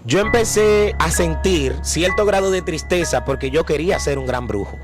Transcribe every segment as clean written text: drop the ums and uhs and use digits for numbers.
yo empecé a sentir cierto grado de tristeza porque yo quería ser un gran brujo.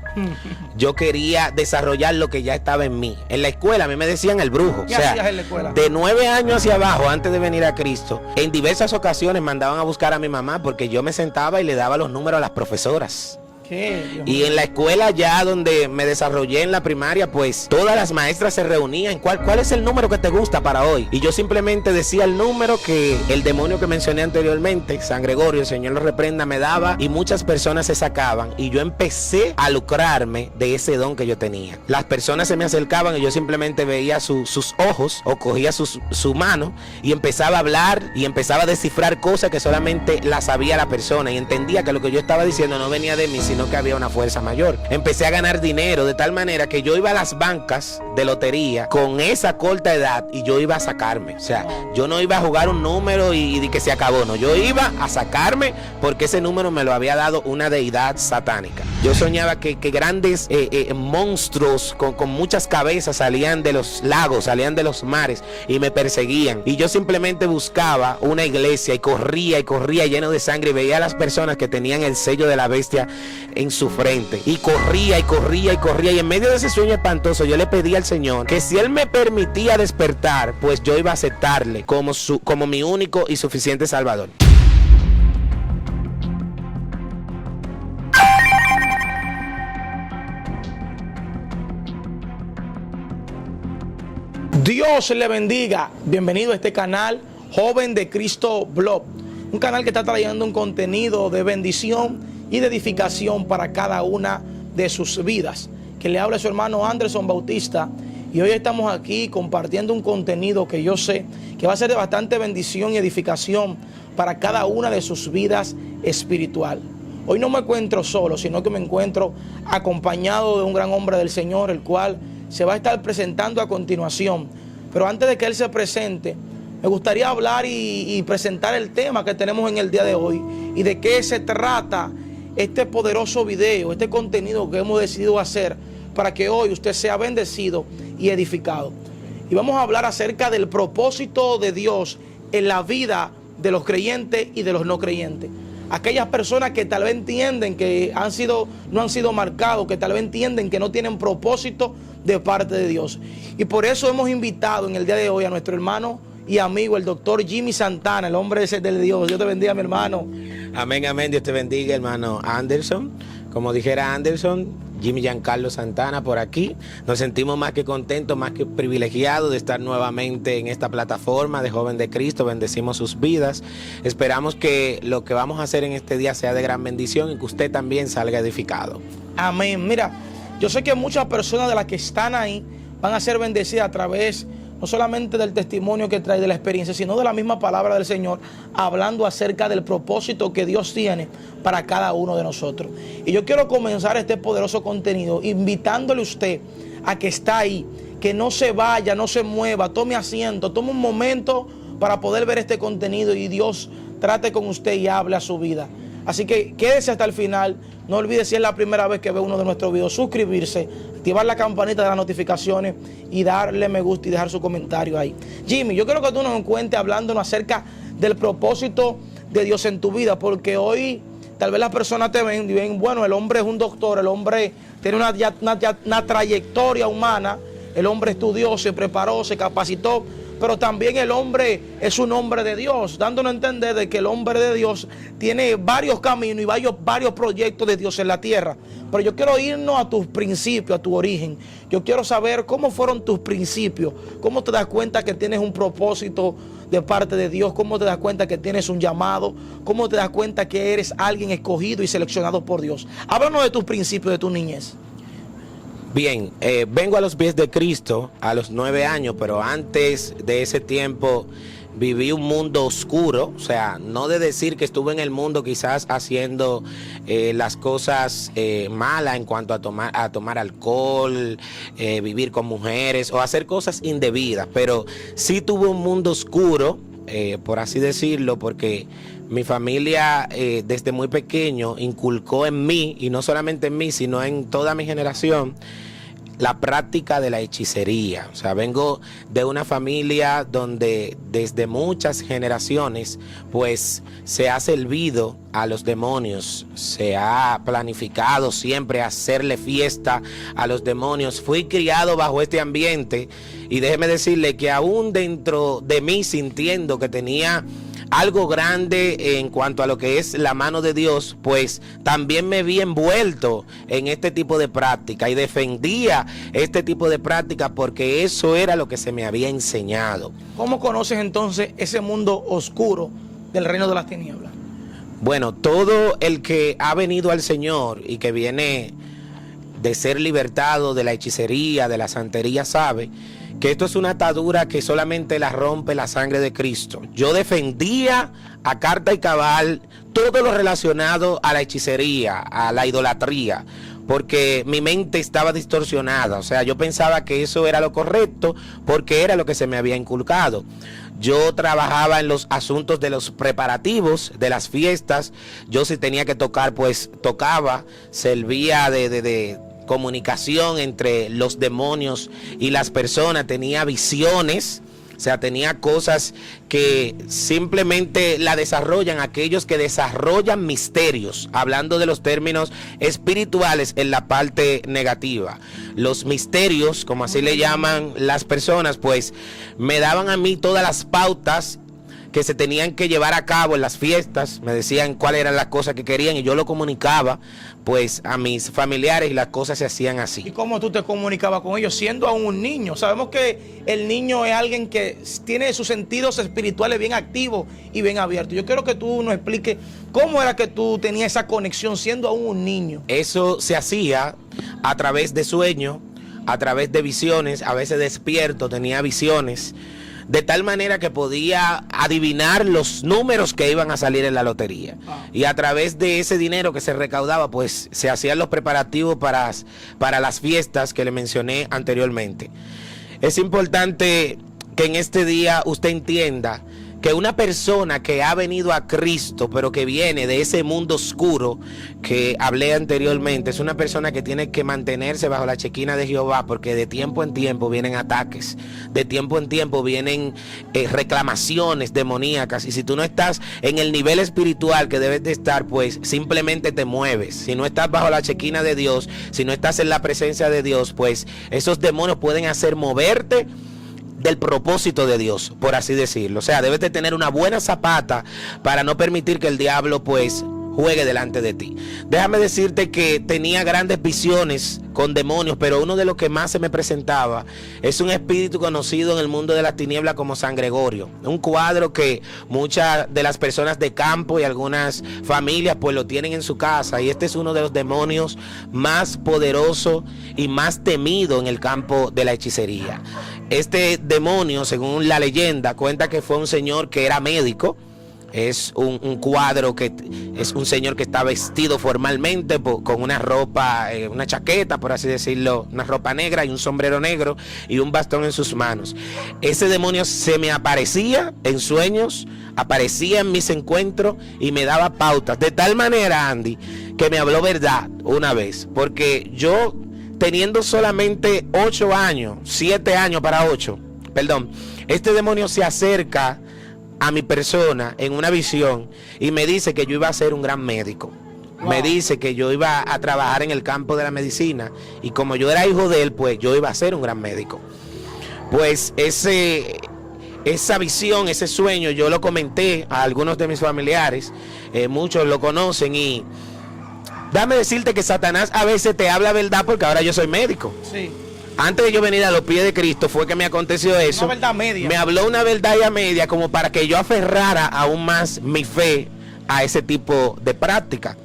Yo quería desarrollar lo que ya estaba en mí. En la escuela a mí me decían el brujo. ¿Qué hacías en la escuela? De 9 años hacia abajo, antes de venir a Cristo, en diversas ocasiones mandaban a buscar a mi mamá porque yo me sentaba y le daba los números a las profesoras. ¿Qué? Y en la escuela ya donde me desarrollé en la primaria, pues todas las maestras se reunían. ¿Cuál es el número que te gusta para hoy? Y yo simplemente decía el número que el demonio que mencioné anteriormente, San Gregorio, el Señor lo reprenda, me daba, y muchas personas se sacaban, y yo empecé a lucrarme de ese don que yo tenía. Las personas se me acercaban y yo simplemente veía sus ojos o cogía su mano y empezaba a hablar y empezaba a descifrar cosas que solamente las sabía la persona, y entendía que lo que yo estaba diciendo no venía de mí, sino que había una fuerza mayor. Empecé a ganar dinero de tal manera que yo iba a las bancas de lotería con esa corta edad y yo iba a sacarme. O sea, yo no iba a jugar un número y que se acabó, no. Yo iba a sacarme porque ese número me lo había dado una deidad satánica. Yo soñaba que grandes monstruos con muchas cabezas salían de los lagos, salían de los mares y me perseguían. Y yo simplemente buscaba una iglesia y corría lleno de sangre, y veía a las personas que tenían el sello de la bestia en su frente, y corría y en medio de ese sueño espantoso yo le pedí al Señor que si Él me permitía despertar, pues yo iba a aceptarle como mi único y suficiente Salvador. Dios le bendiga. Bienvenido a este canal, Joven de Cristo Blog. Un canal que está trayendo un contenido de bendición y de edificación para cada una de sus vidas. Que le habla su hermano Anderson Bautista. Y hoy estamos aquí compartiendo un contenido que yo sé que va a ser de bastante bendición y edificación para cada una de sus vidas espiritual. Hoy no me encuentro solo, sino que me encuentro acompañado de un gran hombre del Señor, el cual se va a estar presentando a continuación. Pero antes de que él se presente, me gustaría hablar y presentar el tema que tenemos en el día de hoy y de qué se trata este poderoso video, este contenido que hemos decidido hacer para que hoy usted sea bendecido y edificado. Y vamos a hablar acerca del propósito de Dios en la vida de los creyentes y de los no creyentes. Aquellas personas que tal vez entienden que no han sido marcados, que tal vez entienden que no tienen propósito de parte de Dios. Y por eso hemos invitado en el día de hoy a nuestro hermano y amigo, el doctor Jimmy Santana, el hombre ese del Dios. Dios te bendiga, mi hermano. Amén, amén. Dios te bendiga, hermano Anderson. Como dijera Anderson, Jimmy Giancarlo Santana por aquí. Nos sentimos más que contentos, más que privilegiados de estar nuevamente en esta plataforma de Joven de Cristo. Bendecimos sus vidas. Esperamos que lo que vamos a hacer en este día sea de gran bendición y que usted también salga edificado. Amén. Mira, yo sé que muchas personas de las que están ahí van a ser bendecidas a través no solamente del testimonio que trae de la experiencia, sino de la misma palabra del Señor, hablando acerca del propósito que Dios tiene para cada uno de nosotros. Y yo quiero comenzar este poderoso contenido invitándole a usted a que está ahí, que no se vaya, no se mueva, tome asiento, tome un momento para poder ver este contenido y Dios trate con usted y hable a su vida. Así que quédese hasta el final. No olvide, si es la primera vez que ve uno de nuestros videos, suscribirse, activar la campanita de las notificaciones y darle me gusta y dejar su comentario ahí. Jimmy, yo quiero que tú nos cuentes hablándonos acerca del propósito de Dios en tu vida, porque hoy tal vez las personas te ven y ven, bueno, el hombre es un doctor, el hombre tiene una trayectoria humana, el hombre estudió, se preparó, se capacitó, pero también el hombre es un hombre de Dios, dándonos a entender de que el hombre de Dios tiene varios caminos y varios proyectos de Dios en la tierra. Pero yo quiero irnos a tus principios, a tu origen. Yo quiero saber cómo fueron tus principios, cómo te das cuenta que tienes un propósito de parte de Dios, cómo te das cuenta que tienes un llamado, cómo te das cuenta que eres alguien escogido y seleccionado por Dios. Háblanos de tus principios, de tu niñez. Bien, vengo a los pies de Cristo a los 9 años, pero antes de ese tiempo viví un mundo oscuro. O sea, no de decir que estuve en el mundo quizás haciendo las cosas malas en cuanto a tomar alcohol, vivir con mujeres o hacer cosas indebidas, pero sí tuve un mundo oscuro, por así decirlo, porque mi familia desde muy pequeño inculcó en mí, y no solamente en mí, sino en toda mi generación, la práctica de la hechicería. O sea, vengo de una familia donde desde muchas generaciones pues se ha servido a los demonios, se ha planificado siempre hacerle fiesta a los demonios. Fui criado bajo este ambiente y déjeme decirle que aún dentro de mí, sintiendo que tenía algo grande en cuanto a lo que es la mano de Dios, pues también me vi envuelto en este tipo de práctica y defendía este tipo de práctica porque eso era lo que se me había enseñado. ¿Cómo conoces entonces ese mundo oscuro del reino de las tinieblas? Bueno, todo el que ha venido al Señor y que viene de ser libertado de la hechicería, de la santería, sabe que esto es una atadura que solamente la rompe la sangre de Cristo. Yo defendía a carta y cabal todo lo relacionado a la hechicería, a la idolatría, porque mi mente estaba distorsionada. O sea, yo pensaba que eso era lo correcto porque era lo que se me había inculcado. Yo trabajaba en los asuntos de los preparativos de las fiestas. Yo si tenía que tocar, pues tocaba, servía de comunicación entre los demonios y las personas, tenía visiones, o sea, tenía cosas que simplemente la desarrollan aquellos que desarrollan misterios, hablando de los términos espirituales en la parte negativa. Los misterios, como así le llaman las personas, pues me daban a mí todas las pautas que se tenían que llevar a cabo en las fiestas, me decían cuáles eran las cosas que querían y yo lo comunicaba pues a mis familiares y las cosas se hacían así. ¿Y cómo tú te comunicabas con ellos siendo aún un niño? Sabemos que el niño es alguien que tiene sus sentidos espirituales bien activos y bien abiertos. Yo quiero que tú nos expliques cómo era que tú tenías esa conexión siendo aún un niño. Eso se hacía a través de sueños, a través de visiones, a veces despierto, tenía visiones, de tal manera que podía adivinar los números que iban a salir en la lotería. Y a través de ese dinero que se recaudaba, pues se hacían los preparativos para las fiestas que le mencioné anteriormente. Es importante que en este día usted entienda que una persona que ha venido a Cristo, pero que viene de ese mundo oscuro que hablé anteriormente, es una persona que tiene que mantenerse bajo la chequina de Jehová, porque de tiempo en tiempo vienen ataques, de tiempo en tiempo vienen reclamaciones demoníacas, y si tú no estás en el nivel espiritual que debes de estar, pues simplemente te mueves. Si no estás bajo la chequina de Dios, si no estás en la presencia de Dios, pues esos demonios pueden hacer moverte del propósito de Dios, por así decirlo. O sea, debes de tener una buena zapata para no permitir que el diablo pues juegue delante de ti. Déjame decirte que tenía grandes visiones con demonios, pero uno de los que más se me presentaba es un espíritu conocido en el mundo de las tinieblas como San Gregorio. Un cuadro que muchas de las personas de campo y algunas familias pues lo tienen en su casa, y este es uno de los demonios más poderosos y más temido en el campo de la hechicería. Este demonio, según la leyenda, cuenta que fue un señor que era médico. Es un cuadro que es un señor que está vestido formalmente con una ropa, una chaqueta, por así decirlo, una ropa negra y un sombrero negro y un bastón en sus manos. Ese demonio se me aparecía en sueños, aparecía en mis encuentros y me daba pautas. De tal manera, Andy, que me habló verdad una vez, porque yo, teniendo solamente 8 años, 7 años para 8, perdón, este demonio se acerca a mi persona en una visión y me dice que yo iba a ser un gran médico. Wow. Me dice que yo iba a trabajar en el campo de la medicina, y como yo era hijo de él, pues yo iba a ser un gran médico. Pues esa visión, ese sueño, yo lo comenté a algunos de mis familiares, muchos lo conocen, y déjame decirte que Satanás a veces te habla verdad, porque ahora yo soy médico. Sí. Antes de yo venir a los pies de Cristo fue que me aconteció eso. Una verdad media. Me habló una verdad ya media como para que yo aferrara aún más mi fe a ese tipo de práctica.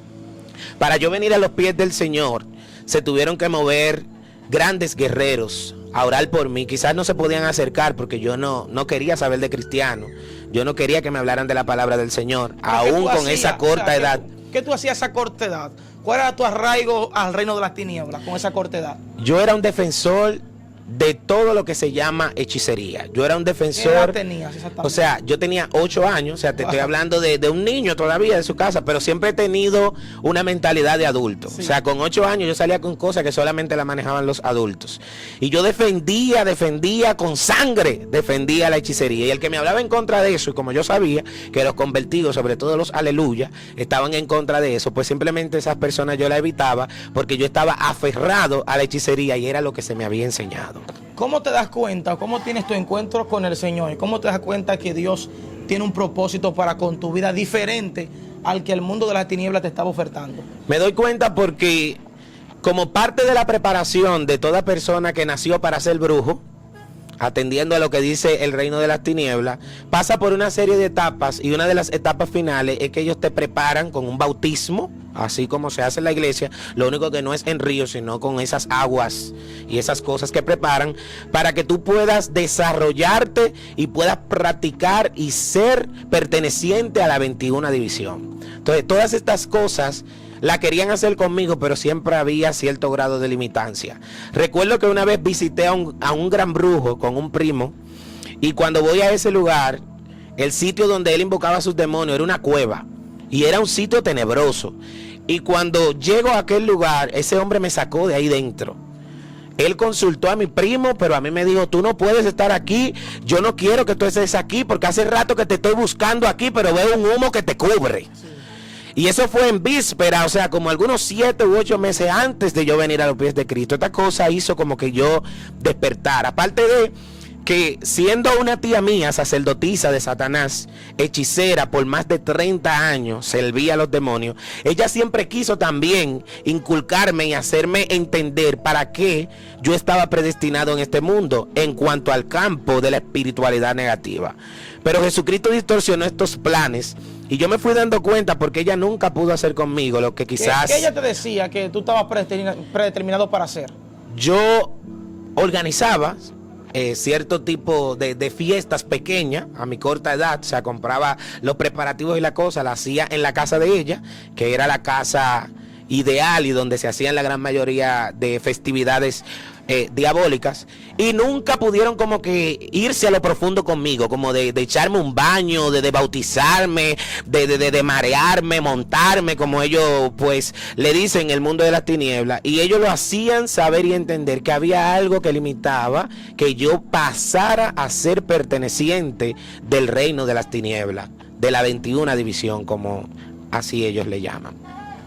Para yo venir a los pies del Señor, se tuvieron que mover grandes guerreros a orar por mí. Quizás no se podían acercar porque yo no quería saber de cristiano. Yo no quería que me hablaran de la palabra del Señor, aún con esa corta edad. ¿Qué tú hacías a esa corta edad? ¿Cuál era tu arraigo al reino de las tinieblas con esa corta edad? Yo era un defensor de todo lo que se llama hechicería. Yo era un ¿Qué defensor. edad tenías exactamente? O sea, yo tenía 8 años, o sea, te estoy hablando de un niño todavía de su casa, pero siempre he tenido una mentalidad de adulto. Sí. O sea, con 8 años yo salía con cosas que solamente la manejaban los adultos. Y yo defendía con sangre, defendía la hechicería. Y el que me hablaba en contra de eso, y como yo sabía que los convertidos, sobre todo los aleluya, estaban en contra de eso, pues simplemente esas personas yo la evitaba porque yo estaba aferrado a la hechicería y era lo que se me había enseñado. ¿Cómo te das cuenta, cómo tienes tu encuentro con el Señor? ¿Cómo te das cuenta que Dios tiene un propósito para con tu vida diferente al que el mundo de las tinieblas te estaba ofertando? Me doy cuenta porque como parte de la preparación de toda persona que nació para ser brujo, atendiendo a lo que dice el reino de las tinieblas, pasa por una serie de etapas y una de las etapas finales es que ellos te preparan con un bautismo, así como se hace en la iglesia, lo único que no es en ríos, sino con esas aguas y esas cosas que preparan para que tú puedas desarrollarte y puedas practicar y ser perteneciente a la 21 división. Entonces, todas estas cosas la querían hacer conmigo, pero siempre había cierto grado de limitancia. Recuerdo que una vez visité a un gran brujo con un primo, y cuando voy a ese lugar, el sitio donde él invocaba a sus demonios era una cueva, y era un sitio tenebroso. Y cuando llego a aquel lugar, ese hombre me sacó de ahí dentro. Él consultó a mi primo, pero a mí me dijo, tú no puedes estar aquí, yo no quiero que tú estés aquí, porque hace rato que te estoy buscando aquí, pero veo un humo que te cubre. Y eso fue en víspera, o sea, como algunos 7 u 8 meses antes de yo venir a los pies de Cristo. Esta cosa hizo como que yo despertara. Aparte de que siendo una tía mía, sacerdotisa de Satanás, hechicera por más de 30 años, servía a los demonios, ella siempre quiso también inculcarme y hacerme entender para qué yo estaba predestinado en este mundo en cuanto al campo de la espiritualidad negativa. Pero Jesucristo distorsionó estos planes y yo me fui dando cuenta porque ella nunca pudo hacer conmigo lo que quizás... ¿Qué ella te decía que tú estabas predeterminado para hacer? Yo organizaba cierto tipo de fiestas pequeñas a mi corta edad, o sea, compraba los preparativos y la cosa, la hacía en la casa de ella, que era la casa ideal y donde se hacían la gran mayoría de festividades diabólicas, y nunca pudieron como que irse a lo profundo conmigo, como de echarme un baño, de bautizarme, de marearme, montarme, como ellos pues le dicen en el mundo de las tinieblas. Y ellos lo hacían saber y entender que había algo que limitaba que yo pasara a ser perteneciente del reino de las tinieblas, de la 21 división, como así ellos le llaman.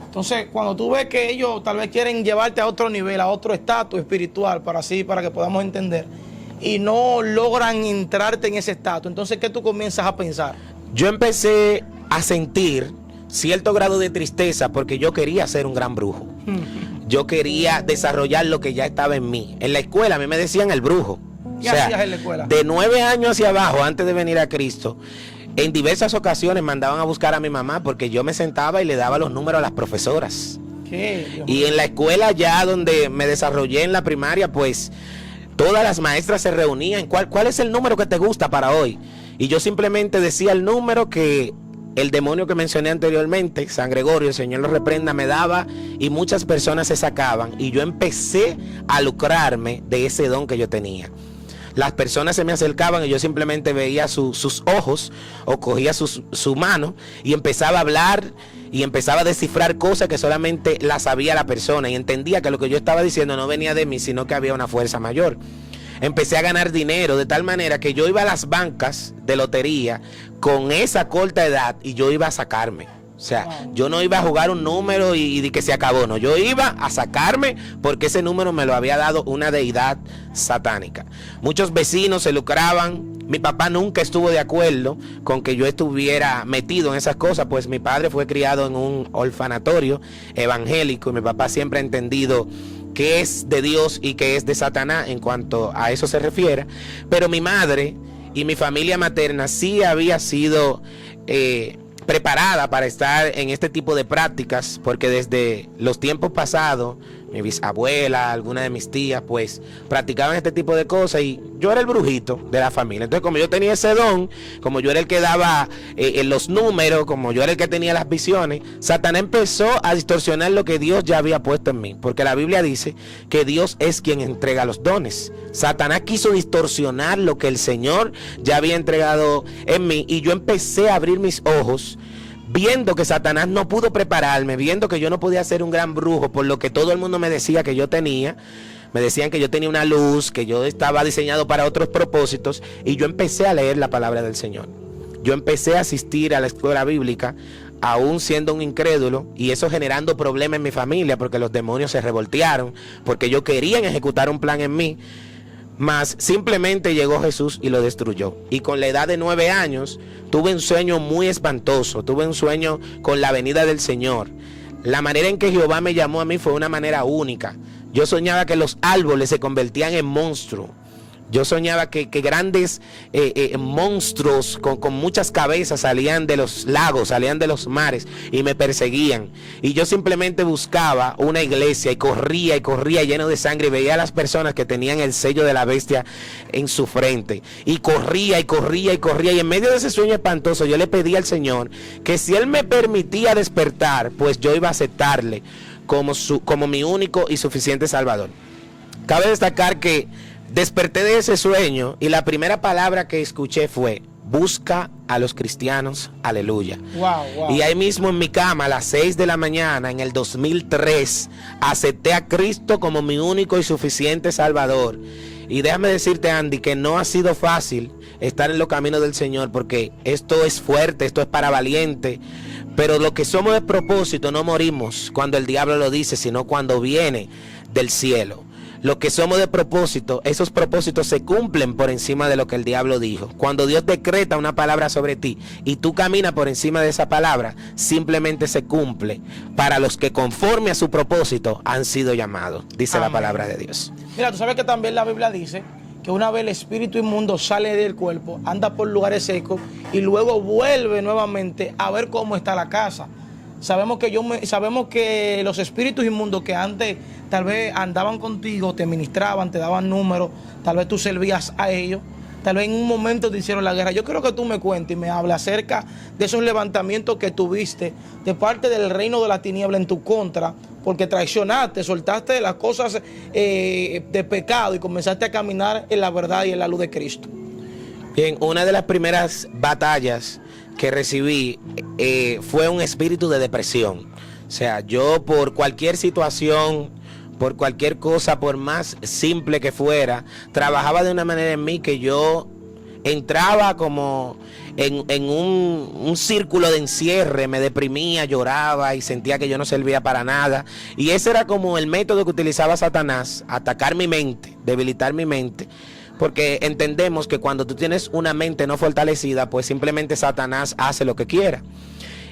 Entonces, cuando tú ves que ellos tal vez quieren llevarte a otro nivel, a otro estatus espiritual, para que podamos entender, y no logran entrarte en ese estatus, entonces, ¿qué tú comienzas a pensar? Yo empecé a sentir cierto grado de tristeza porque yo quería ser un gran brujo. Yo quería desarrollar lo que ya estaba en mí. En la escuela a mí me decían el brujo. ¿Qué hacías en la escuela? De 9 años hacia abajo, antes de venir a Cristo, en diversas ocasiones mandaban a buscar a mi mamá porque yo me sentaba y le daba los números a las profesoras. ¿Qué? Y en la escuela ya donde me desarrollé en la primaria, pues todas las maestras se reunían. ¿Cuál es el número que te gusta para hoy? Y yo simplemente decía el número que el demonio que mencioné anteriormente, San Gregorio, el Señor lo reprenda, me daba, y muchas personas se sacaban. Y yo empecé a lucrarme de ese don que yo tenía. Las personas se me acercaban y yo simplemente veía sus ojos o cogía su mano y empezaba a hablar y empezaba a descifrar cosas que solamente las sabía la persona, y entendía que lo que yo estaba diciendo no venía de mí, sino que había una fuerza mayor. Empecé a ganar dinero de tal manera que yo iba a las bancas de lotería con esa corta edad y yo iba a sacarme. O sea, yo no iba a jugar un número y de que se acabó, no. Yo iba a sacarme porque ese número me lo había dado una deidad satánica. Muchos vecinos se lucraban. Mi papá nunca estuvo de acuerdo con que yo estuviera metido en esas cosas, pues mi padre fue criado en un orfanatorio evangélico y mi papá siempre ha entendido qué es de Dios y qué es de Satanás en cuanto a eso se refiere. Pero mi madre y mi familia materna sí había sido preparada para estar en este tipo de prácticas, porque desde los tiempos pasados mi bisabuela, algunas de mis tías, pues practicaban este tipo de cosas y yo era el brujito de la familia. Entonces, como yo tenía ese don, como yo era el que daba los números, como yo era el que tenía las visiones, Satanás empezó a distorsionar lo que Dios ya había puesto en mí, porque la Biblia dice que Dios es quien entrega los dones. Satanás quiso distorsionar lo que el Señor ya había entregado en mí y yo empecé a abrir mis ojos, viendo que Satanás no pudo prepararme, viendo que yo no podía ser un gran brujo por lo que todo el mundo me decía que yo tenía. Me decían que yo tenía una luz, que yo estaba diseñado para otros propósitos, y yo empecé a leer la palabra del Señor. Yo empecé a asistir a la escuela bíblica, aún siendo un incrédulo, y eso generando problemas en mi familia, porque los demonios se revoltearon, porque ellos querían ejecutar un plan en mí, mas simplemente llegó Jesús y lo destruyó. Y con la edad de 9 años, tuve un sueño muy espantoso, tuve un sueño con la venida del Señor. La manera en que Jehová me llamó a mí fue una manera única. Yo soñaba que los árboles se convertían en monstruos. Yo soñaba que grandes monstruos con muchas cabezas salían de los lagos, salían de los mares y me perseguían. Y yo simplemente buscaba una iglesia y corría lleno de sangre y veía a las personas que tenían el sello de la bestia en su frente. Y corría. Y en medio de ese sueño espantoso yo le pedí al Señor que si Él me permitía despertar, pues yo iba a aceptarle como mi único y suficiente Salvador. Cabe destacar que desperté de ese sueño y la primera palabra que escuché fue: busca a los cristianos, aleluya. Wow. Y ahí mismo en mi cama a las 6 de la mañana en el 2003 acepté a Cristo como mi único y suficiente Salvador. Y déjame decirte, Andy, que no ha sido fácil estar en los caminos del Señor, porque esto es fuerte, esto es para valiente. Pero lo que somos de propósito no morimos cuando el diablo lo dice, sino cuando viene del cielo. Lo que somos de propósito, esos propósitos se cumplen por encima de lo que el diablo dijo. Cuando Dios decreta una palabra sobre ti y tú caminas por encima de esa palabra, simplemente se cumple para los que conforme a su propósito han sido llamados, dice Amén. La palabra de Dios. Mira, tú sabes que también la Biblia dice que una vez el espíritu inmundo sale del cuerpo, anda por lugares secos y luego vuelve nuevamente a ver cómo está la casa. Sabemos que los espíritus inmundos que antes tal vez andaban contigo, te ministraban, te daban números, tal vez tú servías a ellos, tal vez en un momento te hicieron la guerra. Yo quiero que tú me cuentes y me hables acerca de esos levantamientos que tuviste de parte del reino de la tiniebla en tu contra, porque traicionaste, soltaste las cosas de pecado y comenzaste a caminar en la verdad y en la luz de Cristo. Bien, una de las primeras batallas que recibí fue un espíritu de depresión. O sea, yo por cualquier situación, por cualquier cosa, por más simple que fuera, trabajaba de una manera en mí que yo entraba como en un círculo de encierre, me deprimía, lloraba y sentía que yo no servía para nada. Y ese era como el método que utilizaba Satanás: atacar mi mente, debilitar mi mente. Porque entendemos que cuando tú tienes una mente no fortalecida, pues simplemente Satanás hace lo que quiera.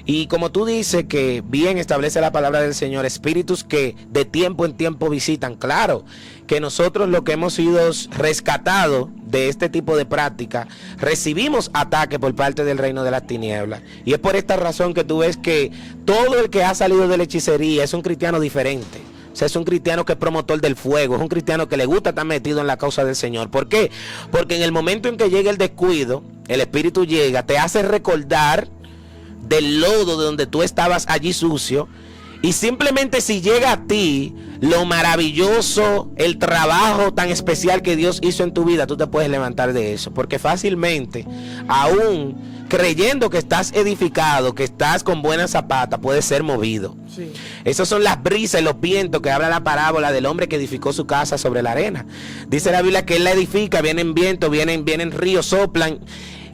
Y como tú dices que bien establece la palabra del Señor, espíritus que de tiempo en tiempo visitan, claro, que nosotros lo que hemos sido rescatados de este tipo de práctica, recibimos ataque por parte del reino de las tinieblas. Y es por esta razón que tú ves que todo el que ha salido de la hechicería es un cristiano diferente. O sea, es un cristiano que es promotor del fuego, es un cristiano que le gusta estar metido en la causa del Señor. ¿Por qué? Porque en el momento en que llega el descuido, el espíritu llega, te hace recordar del lodo de donde tú estabas allí sucio, y simplemente si llega a ti lo maravilloso, el trabajo tan especial que Dios hizo en tu vida, tú te puedes levantar de eso, porque fácilmente, aún creyendo que estás edificado, que estás con buena zapata, puedes ser movido. Sí. Esas son las brisas y los vientos que habla la parábola del hombre que edificó su casa sobre la arena. Dice la Biblia que él la edifica, vienen vientos, vienen ríos, soplan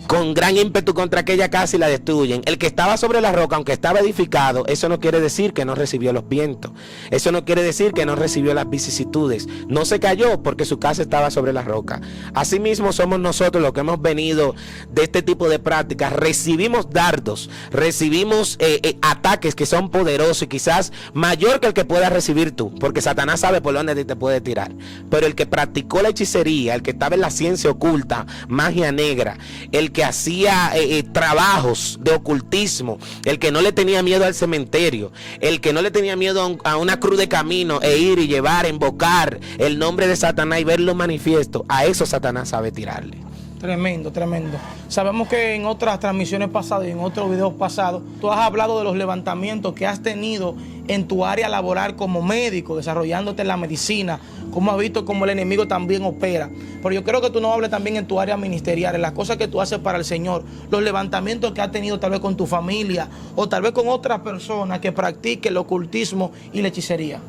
con gran ímpetu contra aquella casa y la destruyen. El que estaba sobre la roca, aunque estaba edificado, eso no quiere decir que no recibió los vientos. Eso no quiere decir que no recibió las vicisitudes. No se cayó porque su casa estaba sobre la roca. Asimismo somos nosotros los que hemos venido de este tipo de prácticas. Recibimos dardos, recibimos ataques que son poderosos y quizás mayor que el que puedas recibir tú, porque Satanás sabe por dónde te puede tirar. Pero el que practicó la hechicería, el que estaba en la ciencia oculta, magia negra, el que hacía trabajos de ocultismo, el que no le tenía miedo al cementerio, el que no le tenía miedo a una cruz de camino e ir y llevar, invocar el nombre de Satanás y verlo manifiesto, a eso Satanás sabe tirarle. Tremendo, tremendo. Sabemos que en otras transmisiones pasadas y en otros videos pasados, tú has hablado de los levantamientos que has tenido en tu área laboral como médico, desarrollándote en la medicina, cómo has visto cómo el enemigo también opera. Pero yo creo que tú nos hables también en tu área ministerial, en las cosas que tú haces para el Señor, los levantamientos que has tenido tal vez con tu familia o tal vez con otras personas que practiquen el ocultismo y la hechicería.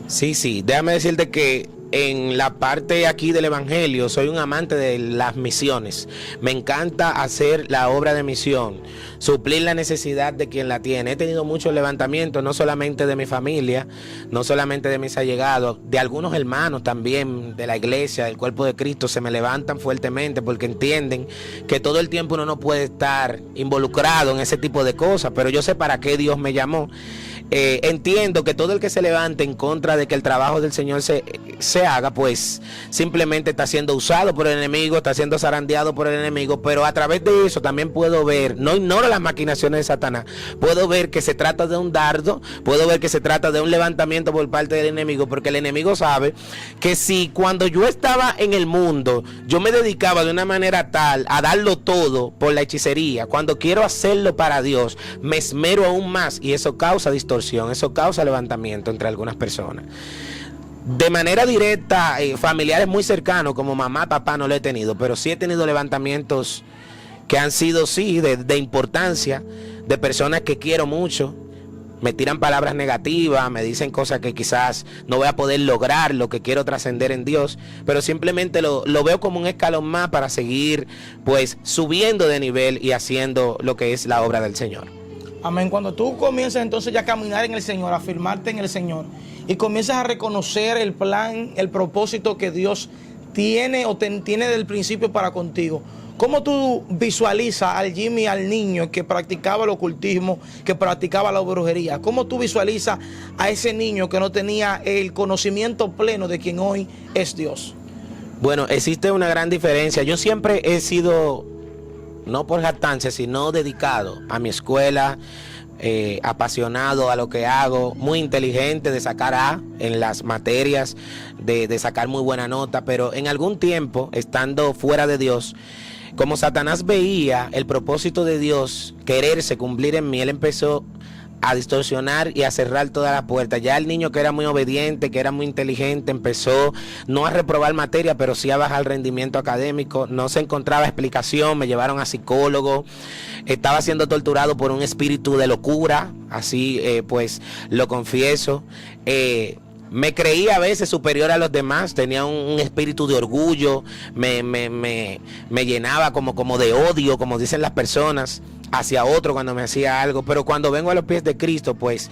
Sí, déjame decirte que en la parte aquí del evangelio soy un amante de las misiones. Me encanta hacer la obra de misión, suplir la necesidad de quien la tiene. He tenido muchos levantamientos, no solamente de mi familia, no solamente de mis allegados, de algunos hermanos también de la iglesia, del cuerpo de Cristo, se me levantan fuertemente porque entienden que todo el tiempo uno no puede estar involucrado en ese tipo de cosas, pero yo sé para qué Dios me llamó. Entiendo que todo el que se levante en contra de que el trabajo del Señor se haga, pues simplemente está siendo usado por el enemigo, está siendo zarandeado por el enemigo, pero a través de eso también puedo ver, no ignoro las maquinaciones de Satanás, puedo ver que se trata de un dardo, puedo ver que se trata de un levantamiento por parte del enemigo, porque el enemigo sabe que si cuando yo estaba en el mundo, yo me dedicaba de una manera tal a darlo todo por la hechicería, cuando quiero hacerlo para Dios, me esmero aún más y eso causa distorsión. Eso causa levantamiento entre algunas personas. De manera directa, familiares muy cercanos como mamá, papá no lo he tenido, pero sí he tenido levantamientos que han sido sí de importancia, de personas que quiero mucho. Me tiran palabras negativas, me dicen cosas que quizás no voy a poder lograr, lo que quiero trascender en Dios, pero simplemente lo veo como un escalón más para seguir pues subiendo de nivel y haciendo lo que es la obra del Señor. Amén. Cuando tú comienzas entonces ya a caminar en el Señor, a afirmarte en el Señor y comienzas a reconocer el plan, el propósito que Dios tiene o tiene del principio para contigo, ¿cómo tú visualizas al Jimmy, al niño que practicaba el ocultismo, que practicaba la brujería? ¿Cómo tú visualizas a ese niño que no tenía el conocimiento pleno de quien hoy es Dios? Bueno, existe una gran diferencia. Yo siempre he sido, no por jactancia, sino dedicado a mi escuela, apasionado a lo que hago, muy inteligente de sacar A en las materias, de sacar muy buena nota, pero en algún tiempo, estando fuera de Dios, como Satanás veía el propósito de Dios quererse cumplir en mí, él empezó a distorsionar y a cerrar todas las puertas. Ya el niño que era muy obediente, que era muy inteligente, empezó no a reprobar materia, pero sí a bajar el rendimiento académico. No se encontraba explicación, me llevaron a psicólogo, estaba siendo torturado por un espíritu de locura, así pues lo confieso. Me creía a veces superior a los demás, tenía un espíritu de orgullo, me llenaba como de odio, como dicen las personas, hacia otro cuando me hacía algo. Pero cuando vengo a los pies de Cristo, pues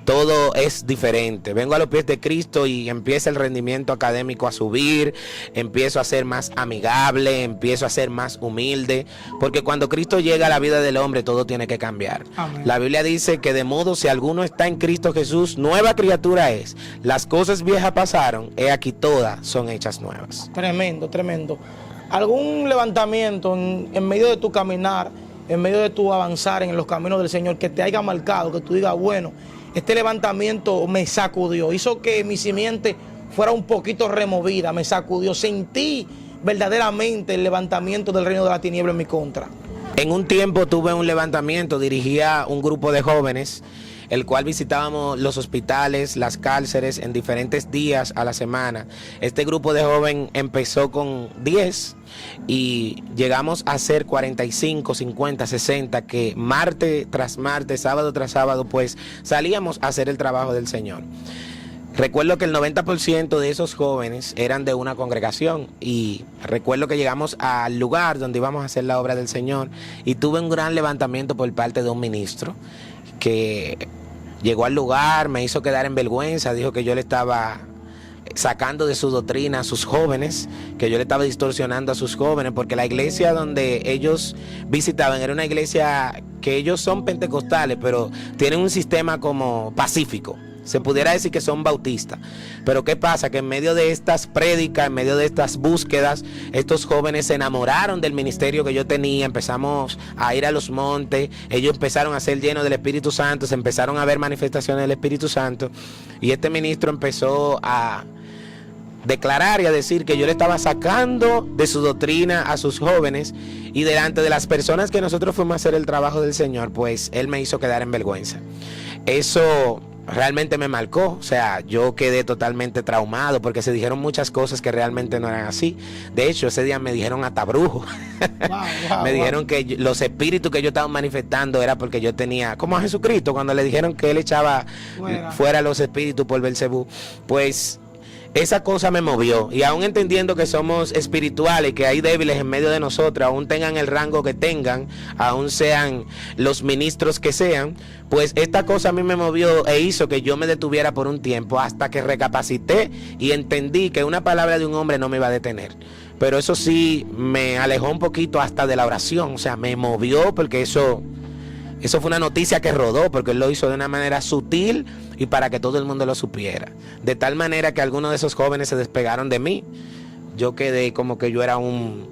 todo es diferente. Vengo a los pies de Cristo y empieza el rendimiento académico a subir, empiezo a ser más amigable, empiezo a ser más humilde, porque cuando Cristo llega a la vida del hombre, todo tiene que cambiar. Amén. La Biblia dice que de modo si alguno está en Cristo Jesús, nueva criatura es. Las cosas viejas pasaron, he aquí todas son hechas nuevas. Tremendo, tremendo. ¿Algún levantamiento en medio de tu caminar, en medio de tu avanzar en los caminos del Señor, que te haya marcado, que tú digas, bueno, este levantamiento me sacudió, hizo que mi simiente fuera un poquito removida, me sacudió, sentí verdaderamente el levantamiento del reino de la tiniebla en mi contra? En un tiempo tuve un levantamiento, dirigía un grupo de jóvenes, el cual visitábamos los hospitales, las cárceles en diferentes días a la semana. Este grupo de jóvenes empezó con 10 y llegamos a ser 45, 50, 60, que martes tras martes, sábado tras sábado, pues salíamos a hacer el trabajo del Señor. Recuerdo que el 90% de esos jóvenes eran de una congregación y recuerdo que llegamos al lugar donde íbamos a hacer la obra del Señor y tuve un gran levantamiento por parte de un ministro que llegó al lugar, me hizo quedar en vergüenza, dijo que yo le estaba sacando de su doctrina a sus jóvenes, que yo le estaba distorsionando a sus jóvenes, porque la iglesia donde ellos visitaban era una iglesia que ellos son pentecostales, pero tienen un sistema como pacífico. Se pudiera decir que son bautistas. Pero ¿qué pasa? Que en medio de estas prédicas, en medio de estas búsquedas, estos jóvenes se enamoraron del ministerio que yo tenía. Empezamos a ir a los montes. Ellos empezaron a ser llenos del Espíritu Santo. Se empezaron a ver manifestaciones del Espíritu Santo. Y este ministro empezó a declarar y a decir que yo le estaba sacando de su doctrina a sus jóvenes, y delante de las personas que nosotros fuimos a hacer el trabajo del Señor, pues él me hizo quedar en vergüenza. Eso realmente me marcó. O sea, yo quedé totalmente traumado porque se dijeron muchas cosas que realmente no eran así. De hecho, ese día me dijeron hasta brujo. Me dijeron que los espíritus que yo estaba manifestando era porque yo tenía, como a Jesucristo, cuando le dijeron que él echaba fuera los espíritus por Belcebú. Pues esa cosa me movió, y aún entendiendo que somos espirituales, que hay débiles en medio de nosotros, aún tengan el rango que tengan, aún sean los ministros que sean, pues esta cosa a mí me movió e hizo que yo me detuviera por un tiempo, hasta que recapacité y entendí que una palabra de un hombre no me iba a detener. Pero eso sí me alejó un poquito hasta de la oración. O sea, me movió, porque eso fue una noticia que rodó, porque él lo hizo de una manera sutil y para que todo el mundo lo supiera. De tal manera que algunos de esos jóvenes se despegaron de mí. Yo quedé como que yo era un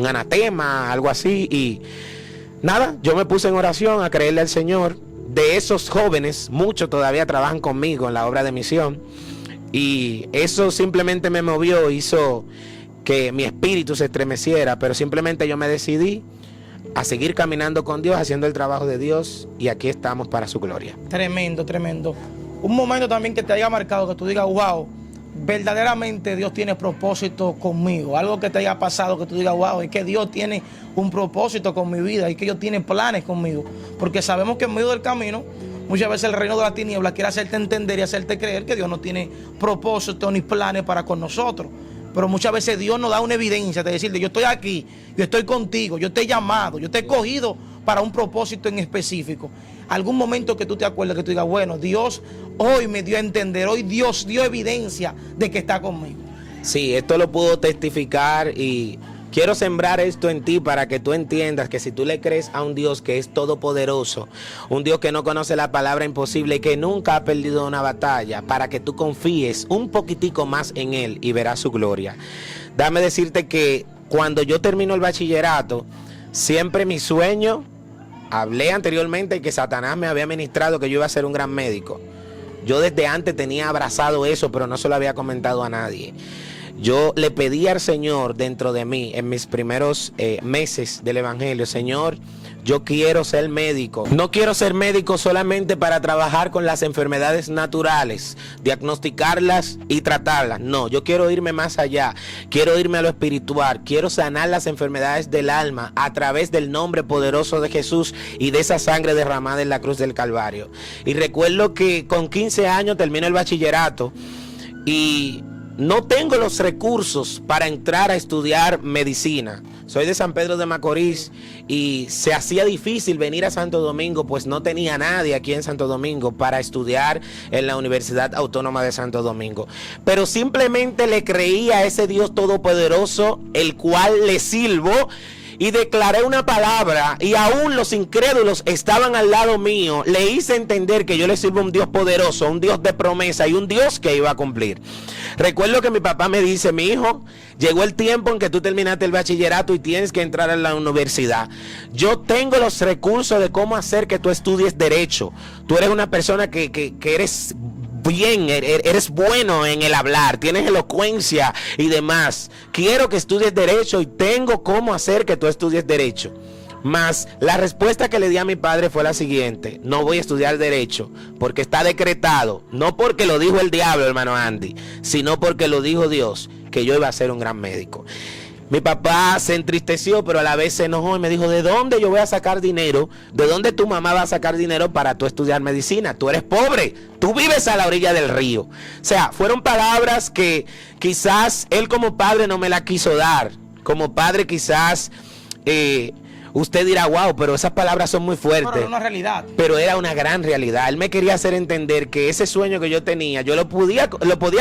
anatema, algo así. Y nada, yo me puse en oración a creerle al Señor. De esos jóvenes, muchos todavía trabajan conmigo en la obra de misión. Y eso simplemente me movió, hizo que mi espíritu se estremeciera. Pero simplemente yo me decidí a seguir caminando con Dios, haciendo el trabajo de Dios, y aquí estamos para su gloria. Tremendo, tremendo. Un momento también que te haya marcado, que tú digas, wow, verdaderamente Dios tiene propósito conmigo. Algo que te haya pasado, que tú digas, wow, es que Dios tiene un propósito con mi vida, y que Dios tiene planes conmigo. Porque sabemos que en medio del camino, muchas veces el reino de la tiniebla quiere hacerte entender y hacerte creer que Dios no tiene propósito ni planes para con nosotros. Pero muchas veces Dios nos da una evidencia de decirle, yo estoy aquí, yo estoy contigo, yo te he llamado, yo te he cogido para un propósito en específico. Algún momento que tú te acuerdas, que tú digas, bueno, Dios hoy me dio a entender, hoy Dios dio evidencia de que está conmigo. Sí, esto lo puedo testificar, y quiero sembrar esto en ti para que tú entiendas que si tú le crees a un Dios que es todopoderoso, un Dios que no conoce la palabra imposible y que nunca ha perdido una batalla, para que tú confíes un poquitico más en Él y verás su gloria. Dame decirte que cuando yo termino el bachillerato, siempre mi sueño, hablé anteriormente que Satanás me había ministrado que yo iba a ser un gran médico. Yo desde antes tenía abrazado eso, pero no se lo había comentado a nadie. Yo le pedí al Señor dentro de mí, en mis primeros meses del Evangelio, Señor, yo quiero ser médico. No quiero ser médico solamente para trabajar con las enfermedades naturales, diagnosticarlas y tratarlas. No, yo quiero irme más allá. Quiero irme a lo espiritual. Quiero sanar las enfermedades del alma a través del nombre poderoso de Jesús y de esa sangre derramada en la cruz del Calvario. Y recuerdo que con 15 años termino el bachillerato y no tengo los recursos para entrar a estudiar medicina. Soy de San Pedro de Macorís y se hacía difícil venir a Santo Domingo, pues no tenía nadie aquí en Santo Domingo para estudiar en la Universidad Autónoma de Santo Domingo. Pero simplemente le creí a ese Dios todopoderoso, el cual le sirvo, y declaré una palabra, y aún los incrédulos estaban al lado mío. Le hice entender que yo le sirvo a un Dios poderoso, un Dios de promesa y un Dios que iba a cumplir. Recuerdo que mi papá me dice, mi hijo, llegó el tiempo en que tú terminaste el bachillerato y tienes que entrar a la universidad. Yo tengo los recursos de cómo hacer que tú estudies derecho. Tú eres una persona que eres bien, eres bueno en el hablar, tienes elocuencia y demás. Quiero que estudies derecho y tengo cómo hacer que tú estudies derecho. Mas la respuesta que le di a mi padre fue la siguiente: no voy a estudiar derecho porque está decretado, no porque lo dijo el diablo, hermano Andy, sino porque lo dijo Dios, que yo iba a ser un gran médico. Mi papá se entristeció, pero a la vez se enojó y me dijo, ¿de dónde yo voy a sacar dinero? ¿De dónde tu mamá va a sacar dinero para tú estudiar medicina? Tú eres pobre, tú vives a la orilla del río. O sea, fueron palabras que quizás él como padre no me la quiso dar. Como padre quizás Usted dirá, wow, pero esas palabras son muy fuertes. Pero era una realidad. Pero era una gran realidad. Él me quería hacer entender que ese sueño que yo tenía, yo lo podía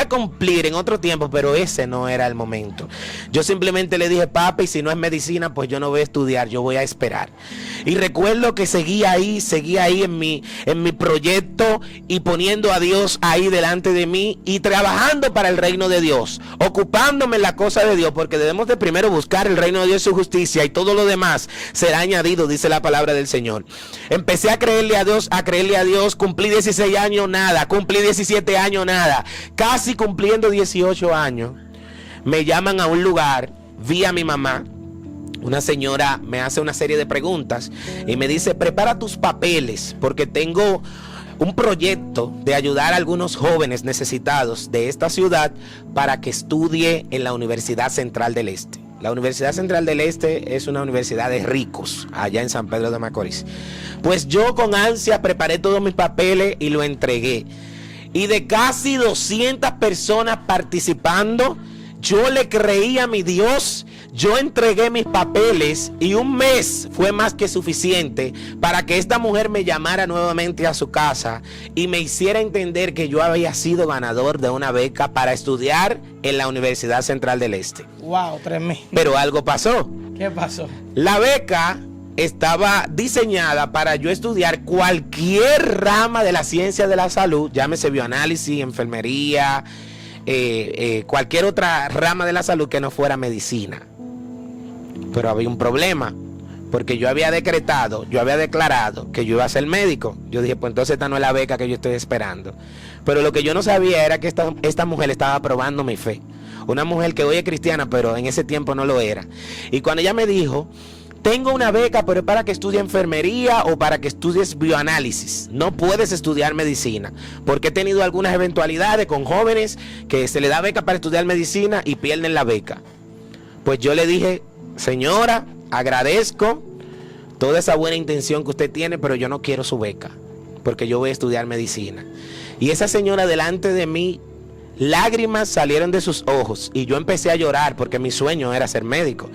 cumplir en otro tiempo, pero ese no era el momento. Yo simplemente le dije, papi, si no es medicina, pues yo no voy a estudiar, yo voy a esperar. Y recuerdo que seguía ahí en mi proyecto y poniendo a Dios ahí delante de mí y trabajando para el reino de Dios, ocupándome en la cosa de Dios, porque debemos de primero buscar el reino de Dios y su justicia, y todo lo demás será añadido, dice la palabra del Señor. Empecé a creerle a Dios, cumplí 16 años, nada, cumplí 17 años, nada, casi cumpliendo 18 años, me llaman a un lugar, vi a mi mamá. Una señora me hace una serie de preguntas y me dice, prepara tus papeles, porque tengo un proyecto de ayudar a algunos jóvenes necesitados de esta ciudad para que estudie en la Universidad Central del Este. La Universidad Central del Este es una universidad de ricos, allá en San Pedro de Macorís. Pues yo con ansia preparé todos mis papeles y lo entregué. Y de casi 200 personas participando, yo le creí a mi Dios. Yo entregué mis papeles y un mes fue más que suficiente para que esta mujer me llamara nuevamente a su casa y me hiciera entender que yo había sido ganador de una beca para estudiar en la Universidad Central del Este. Wow, tremendo. Pero algo pasó. ¿Qué pasó? La beca estaba diseñada para yo estudiar cualquier rama de la ciencia de la salud, llámese bioanálisis, enfermería, cualquier otra rama de la salud que no fuera medicina. Pero había un problema, porque yo había declarado que yo iba a ser médico. Yo dije, pues entonces esta no es la beca que yo estoy esperando. Pero lo que yo no sabía era que esta mujer estaba probando mi fe. Una mujer que hoy es cristiana, pero en ese tiempo no lo era. Y cuando ella me dijo, tengo una beca, pero es para que estudie enfermería o para que estudies bioanálisis. No puedes estudiar medicina, porque he tenido algunas eventualidades con jóvenes que se les da beca para estudiar medicina y pierden la beca. Pues yo le dije, señora, agradezco toda esa buena intención que usted tiene, pero yo no quiero su beca, porque yo voy a estudiar medicina. Y esa señora delante de mí, lágrimas salieron de sus ojos y yo empecé a llorar porque mi sueño era ser médico.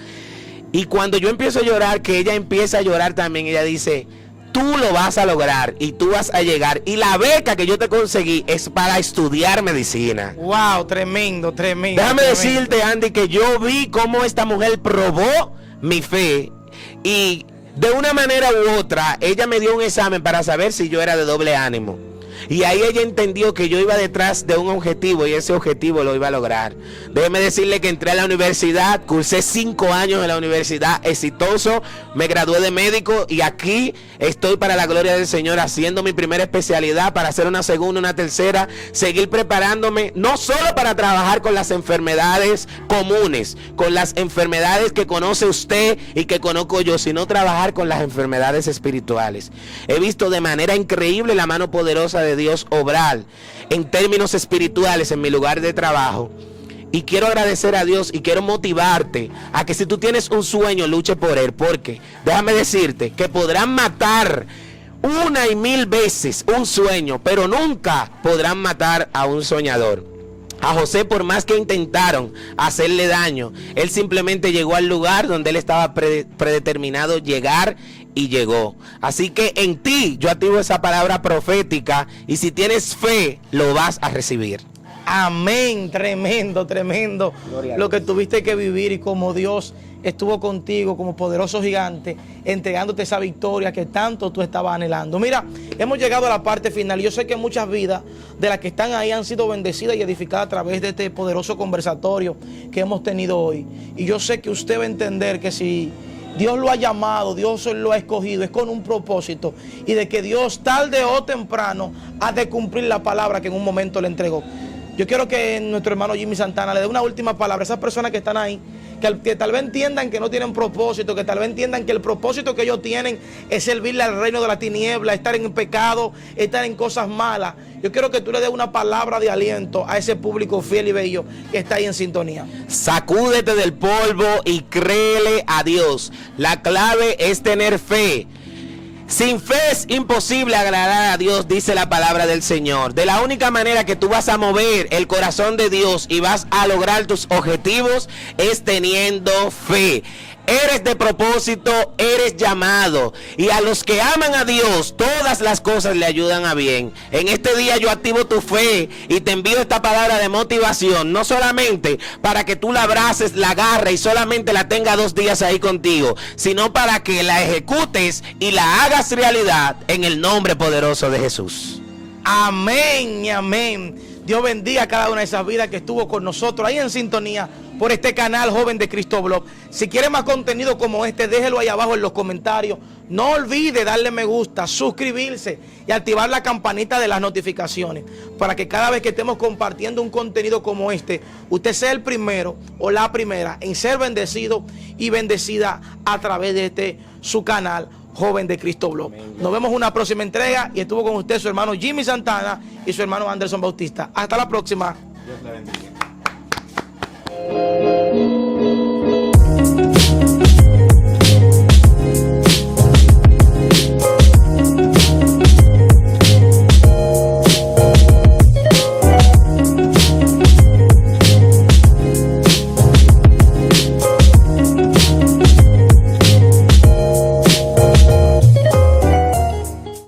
Y cuando yo empiezo a llorar, que ella empieza a llorar también, ella dice, tú lo vas a lograr y tú vas a llegar. Y la beca que yo te conseguí es para estudiar medicina. Wow, tremendo, tremendo. Déjame decirte, Andy, que yo vi cómo esta mujer probó mi fe y de una manera u otra, ella me dio un examen para saber si yo era de doble ánimo. Y ahí ella entendió que yo iba detrás de un objetivo y ese objetivo lo iba a lograr. Déjeme decirle que entré a la universidad, cursé 5 años en la universidad, exitoso, me gradué de médico y aquí estoy para la gloria del Señor haciendo mi primera especialidad para hacer una segunda, una tercera, seguir preparándome, no solo para trabajar con las enfermedades comunes, con las enfermedades que conoce usted y que conozco yo, sino trabajar con las enfermedades espirituales. He visto de manera increíble la mano poderosa de Dios obrar en términos espirituales en mi lugar de trabajo. Y quiero agradecer a Dios y quiero motivarte a que si tú tienes un sueño, luche por él, porque déjame decirte que podrán matar 1 y 1000 veces un sueño, pero nunca podrán matar a un soñador. A José, por más que intentaron hacerle daño, él simplemente llegó al lugar donde él estaba predeterminado llegar y llegó. Así que en ti yo activo esa palabra profética y si tienes fe, lo vas a recibir. Amén, tremendo, tremendo lo que tuviste que vivir y como Dios estuvo contigo como poderoso gigante, entregándote esa victoria que tanto tú estabas anhelando. Mira, hemos llegado a la parte final. Yo sé que muchas vidas de las que están ahí han sido bendecidas y edificadas a través de este poderoso conversatorio que hemos tenido hoy. Y yo sé que usted va a entender que si Dios lo ha llamado, Dios lo ha escogido, es con un propósito y de que Dios tarde o temprano ha de cumplir la palabra que en un momento le entregó. Yo quiero que nuestro hermano Jimmy Santana le dé una última palabra a esas personas que están ahí, que tal vez entiendan que no tienen propósito, que tal vez entiendan que el propósito que ellos tienen es servirle al reino de la tiniebla, estar en pecado, estar en cosas malas. Yo quiero que tú le des una palabra de aliento a ese público fiel y bello que está ahí en sintonía. Sacúdete del polvo y créele a Dios. La clave es tener fe. Sin fe es imposible agradar a Dios, dice la palabra del Señor. De la única manera que tú vas a mover el corazón de Dios y vas a lograr tus objetivos es teniendo fe. Eres de propósito, eres llamado. Y a los que aman a Dios, todas las cosas le ayudan a bien. En este día yo activo tu fe y te envío esta palabra de motivación. No solamente para que tú la abraces, la agarres y solamente la tenga 2 días ahí contigo, sino para que la ejecutes y la hagas realidad en el nombre poderoso de Jesús. Amén y amén. Dios bendiga a cada una de esas vidas que estuvo con nosotros ahí en sintonía por este canal Joven de Cristo Blog. Si quiere más contenido como este, déjelo ahí abajo en los comentarios. No olvide darle me gusta, suscribirse y activar la campanita de las notificaciones para que cada vez que estemos compartiendo un contenido como este, usted sea el primero o la primera en ser bendecido y bendecida a través de su canal Joven de Cristo Blog. Nos vemos en una próxima entrega y estuvo con usted su hermano Jimmy Santana y su hermano Anderson Bautista. Hasta la próxima. Dios le bendiga.